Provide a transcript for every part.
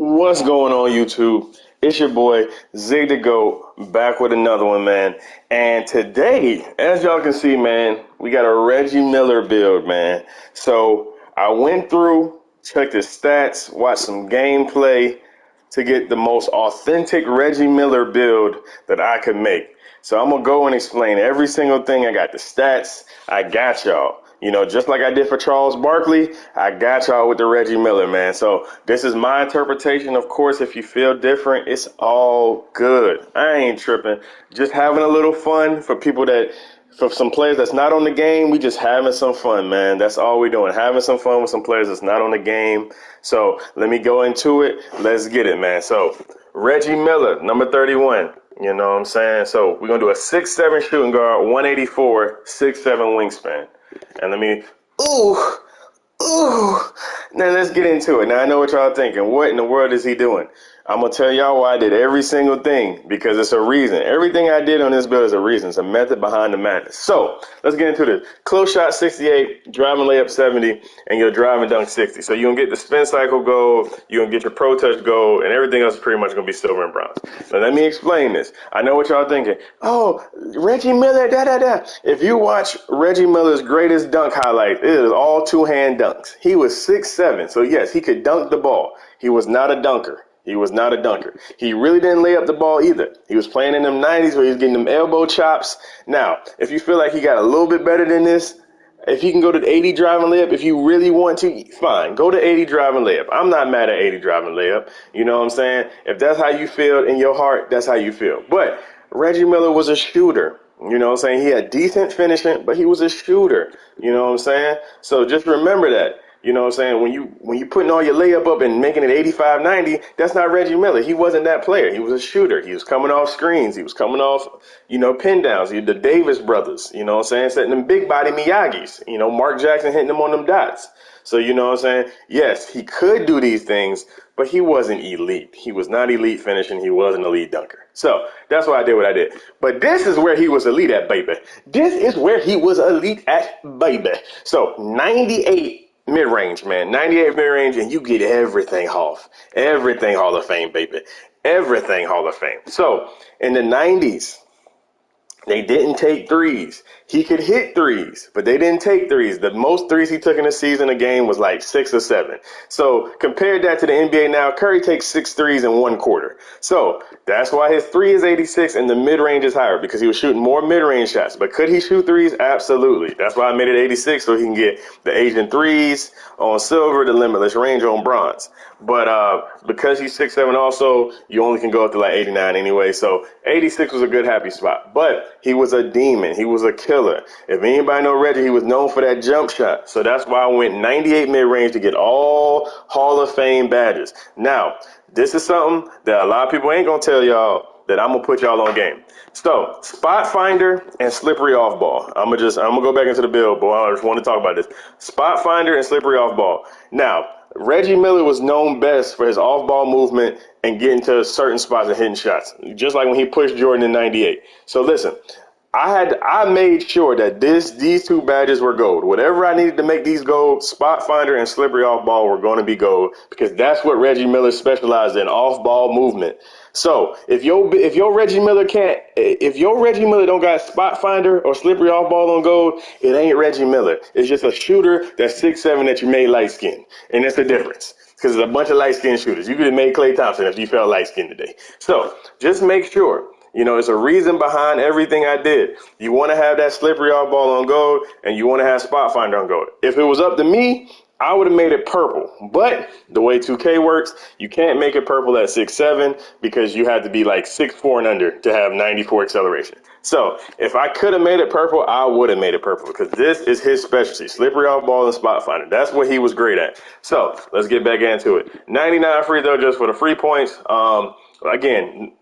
What's going on, YouTube? It's your boy Zig the Goat back with another one, man. And today, as y'all can see, man, we got a Reggie Miller build, man. So I went through, checked his stats, watched some gameplay to get the most authentic Reggie Miller build that I could make. So I'm gonna go and explain every single thing. I got the stats. I got y'all. You know, just like I did for Charles Barkley, I got y'all with the Reggie Miller, man. So this is my interpretation. Of course, if you feel different, it's all good. I ain't tripping. Just having a little fun for people that, for some players that's not on the game, we just having some fun, man. That's all we're doing. Having some fun with some players that's not on the game. So let me go into it. Let's get it, man. So Reggie Miller, number 31. You know what I'm saying? So we're going to do a 6'7" shooting guard, 184, 6'7" wingspan. And let me, ooh. Now let's get into it. Now I know what y'all thinking. What in the world is he doing? I'm going to tell y'all why I did every single thing, because it's a reason. Everything I did on this build is a reason. It's a method behind the madness. So let's get into this. Close shot 68, driving layup 70, and your driving dunk 60. So you're going to get the spin cycle gold, you're going to get your pro touch gold, and everything else is pretty much going to be silver and bronze. Now let me explain this. I know what y'all thinking. Oh, Reggie Miller, da-da-da. If you watch Reggie Miller's greatest dunk highlight, it is all two-hand dunks. He was 6'7", so yes, he could dunk the ball. He was not a dunker. He was not a dunker. He really didn't lay up the ball either. He was playing in them 90s where he was getting them elbow chops. Now, if you feel like he got a little bit better than this, if you can go to the 80 driving layup, if you really want to, fine. Go to 80 driving layup. I'm not mad at 80 driving layup. You know what I'm saying? If that's how you feel in your heart, that's how you feel. But Reggie Miller was a shooter. You know what I'm saying? He had decent finishing, but he was a shooter. You know what I'm saying? So just remember that. You know what I'm saying? When you putting all your layup up and making it 85, 90, that's not Reggie Miller. He wasn't that player. He was a shooter. He was coming off screens. He was coming off, pin downs. He the Davis brothers, you know what I'm saying? Setting them big body Miyagis. Mark Jackson hitting them on them dots. So you know what I'm saying? Yes, he could do these things, but he wasn't elite. He was not elite finishing. He wasn't elite dunker. So that's why I did what I did. But this is where he was elite at, baby. This is where he was elite at, baby. So 98 mid-range, man. 98 mid-range, and you get everything HOF. Everything Hall of Fame, baby. Everything Hall of Fame. So in the 90s, they didn't take threes. He could hit threes, but they didn't take threes. The most threes he took in a season, a game, was like 6 or 7. So compare that to the NBA now. Curry takes 6 threes in one quarter. So that's why his 3 is 86 and the mid-range is higher, because he was shooting more mid-range shots. But could he shoot threes? Absolutely. That's why I made it 86, so he can get the Asian threes on silver, the limitless range on bronze. But because he's 6'7", also, you only can go up to like 89 anyway. So 86 was a good happy spot. But he was a demon. He was a killer. If anybody know Reggie, he was known for that jump shot. So that's why I went 98 mid-range to get all Hall of Fame badges. Now, this is something that a lot of people ain't going to tell y'all, that I'm going to put y'all on game. So, spot finder and slippery off ball. I'm going to go back into the build, boy. I just want to talk about this. Spot finder and slippery off ball. Now, Reggie Miller was known best for his off-ball movement and getting to certain spots and hitting shots, just like when he pushed Jordan in 98. So listen, I made sure that these 2 badges were gold. Whatever I needed to make these gold, spot finder and slippery off-ball were going to be gold, because that's what Reggie Miller specialized in, off-ball movement. So if your Reggie Miller don't got spot finder or slippery off ball on gold, it ain't Reggie Miller. It's just a shooter that's 6'7" that you made light skinned, and that's the difference. Because there's a bunch of light skinned shooters. You could have made Klay Thompson if you felt light skinned today. So just make sure. It's a reason behind everything I did. You want to have that slippery off ball on gold, and you want to have spot finder on gold. If it was up to me, I would have made it purple. But the way 2K works, you can't make it purple at 6'7", because you had to be like 6'4" and under to have 94 acceleration. So if I could have made it purple, I would have made it purple, because this is his specialty, slippery off ball and spot finder. That's what he was great at. So let's get back into it. 99 free throw just for the free points. Again,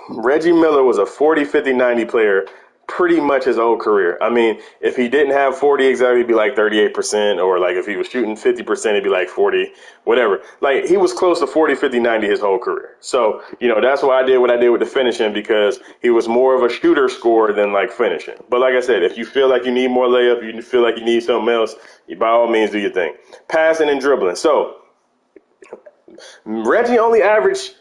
Reggie Miller was a 40, 50, 90 player pretty much his whole career. I mean, if he didn't have 40 exactly, it'd be like 38%, or like if he was shooting 50%, it'd be like 40, whatever. Like, he was close to 40, 50, 90 his whole career. So, that's why I did what I did with the finishing, because he was more of a shooter scorer than like finishing. But like I said, if you feel like you need more layup, you feel like you need something else, you by all means do your thing. Passing and dribbling. So, Reggie only averaged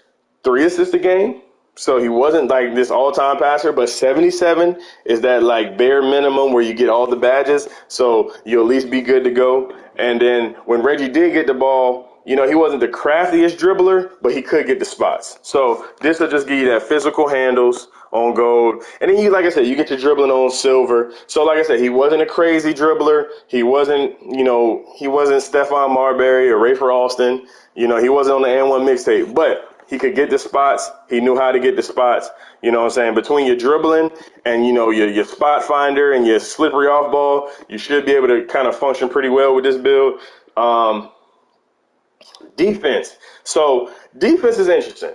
3 assists a game. So he wasn't like this all-time passer, but 77 is that like bare minimum where you get all the badges. So you'll at least be good to go. And then when Reggie did get the ball, you know, he wasn't the craftiest dribbler, but he could get the spots. So this will just give you that physical handles on gold. And then like I said, you get your dribbling on silver. So like I said, he wasn't a crazy dribbler. He wasn't, he wasn't Stephon Marbury or Rafer Alston. He wasn't on the N1 mixtape, but he could get the spots. He knew how to get the spots. You know what I'm saying? Between your dribbling and, your spot finder and your slippery off ball, you should be able to kind of function pretty well with this build. Defense. So defense is interesting.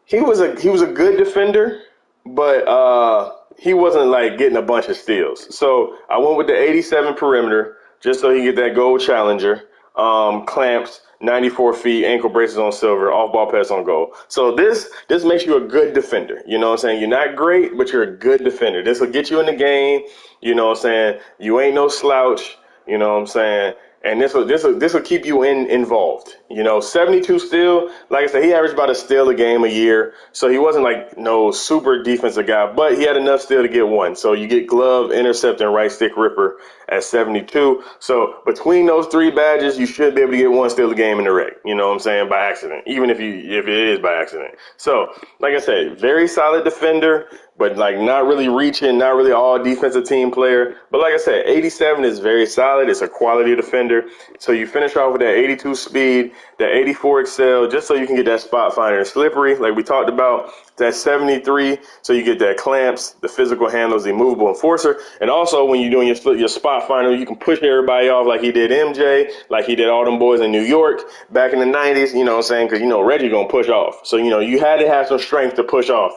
He was a good defender, but he wasn't like getting a bunch of steals. So I went with the 87 perimeter just so he get that gold challenger. Clamps, 94 feet, ankle braces on silver, off-ball pass on gold. So this makes you a good defender. You know what I'm saying? You're not great, but you're a good defender. This will get you in the game. You know what I'm saying? You ain't no slouch. You know what I'm saying? And this will keep you involved. 72 steal. Like I said, he averaged about a steal a game a year. So he wasn't like no super defensive guy, but he had enough steal to get one. So you get glove, intercept, and right stick ripper at 72. So between those 3 badges, you should be able to get one steal a game in the rec. You know what I'm saying? By accident, even if it is by accident. So like I said, very solid defender, but like not really reaching, not really all defensive team player. But like I said, 87 is very solid. It's a quality defender. So you finish off with that 82 speed, that 84 excel, just so you can get that spot finder and slippery, like we talked about. That 73, so you get that clamps, the physical handles, the immovable enforcer, and also when you're doing your spot finder, you can push everybody off like he did MJ, like he did all them boys in New York back in the 90s. You know what I'm saying? Because Reggie gonna push off, so you had to have some strength to push off.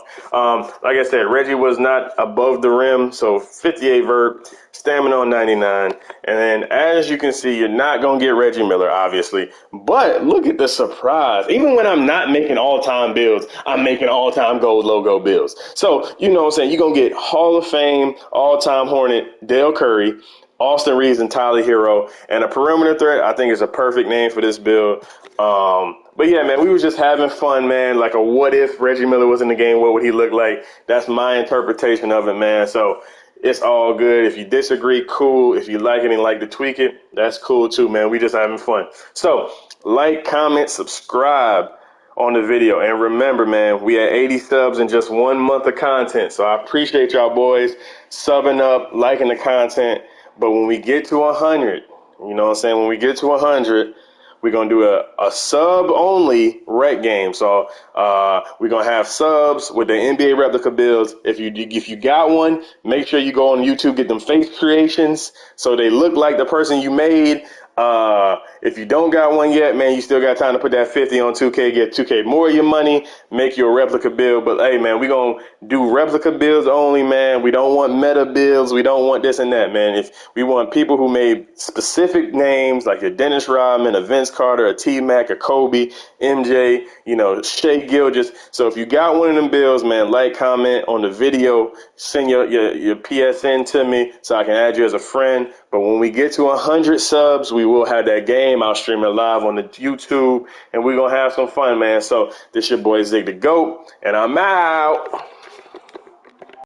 Like I said, Reggie was not above the rim, so 58 vert, stamina on 99, and then as you can see, you're not gonna get Reggie Miller, obviously. But look at the surprise. Even when I'm not making all-time builds, I'm making all-time gold logo builds. So, you know what I'm saying? You're going to get Hall of Fame, all-time Hornet, Dale Curry, Austin Reeves, and Tyler Hero. And a perimeter threat, I think, is a perfect name for this build. But yeah, man, we were just having fun, man. Like a what if Reggie Miller was in the game, what would he look like? That's my interpretation of it, man. So it's all good. If you disagree, cool. If you like it and like to tweak it, that's cool too, man. We just having fun. So like, comment, subscribe on the video. And remember, man, we had 80 subs in just 1 month of content. So I appreciate y'all boys subbing up, liking the content. But when we get to 100, you know what I'm saying? When we get to 100, we're going to do a sub-only rec game. So we're going to have subs with the NBA replica builds. If you got one, make sure you go on YouTube, get them face creations so they look like the person you made. If you don't got one yet, man, you still got time to put that 50 on 2K, get 2K more of your money, make you a replica build. But hey, man, we gonna do replica builds only, man. We don't want meta builds. We don't want this and that, man. If we want people who made specific names like a Dennis Rodman, a Vince Carter, a T-Mac, a Kobe, MJ, Shea Gilgeous. So if you got one of them builds, man, like, comment on the video, send your PSN to me so I can add you as a friend. But when we get to 100 subs, we will have that game. I'll stream it live on the YouTube, and we're going to have some fun, man. So this your boy Zig the GOAT, and I'm out.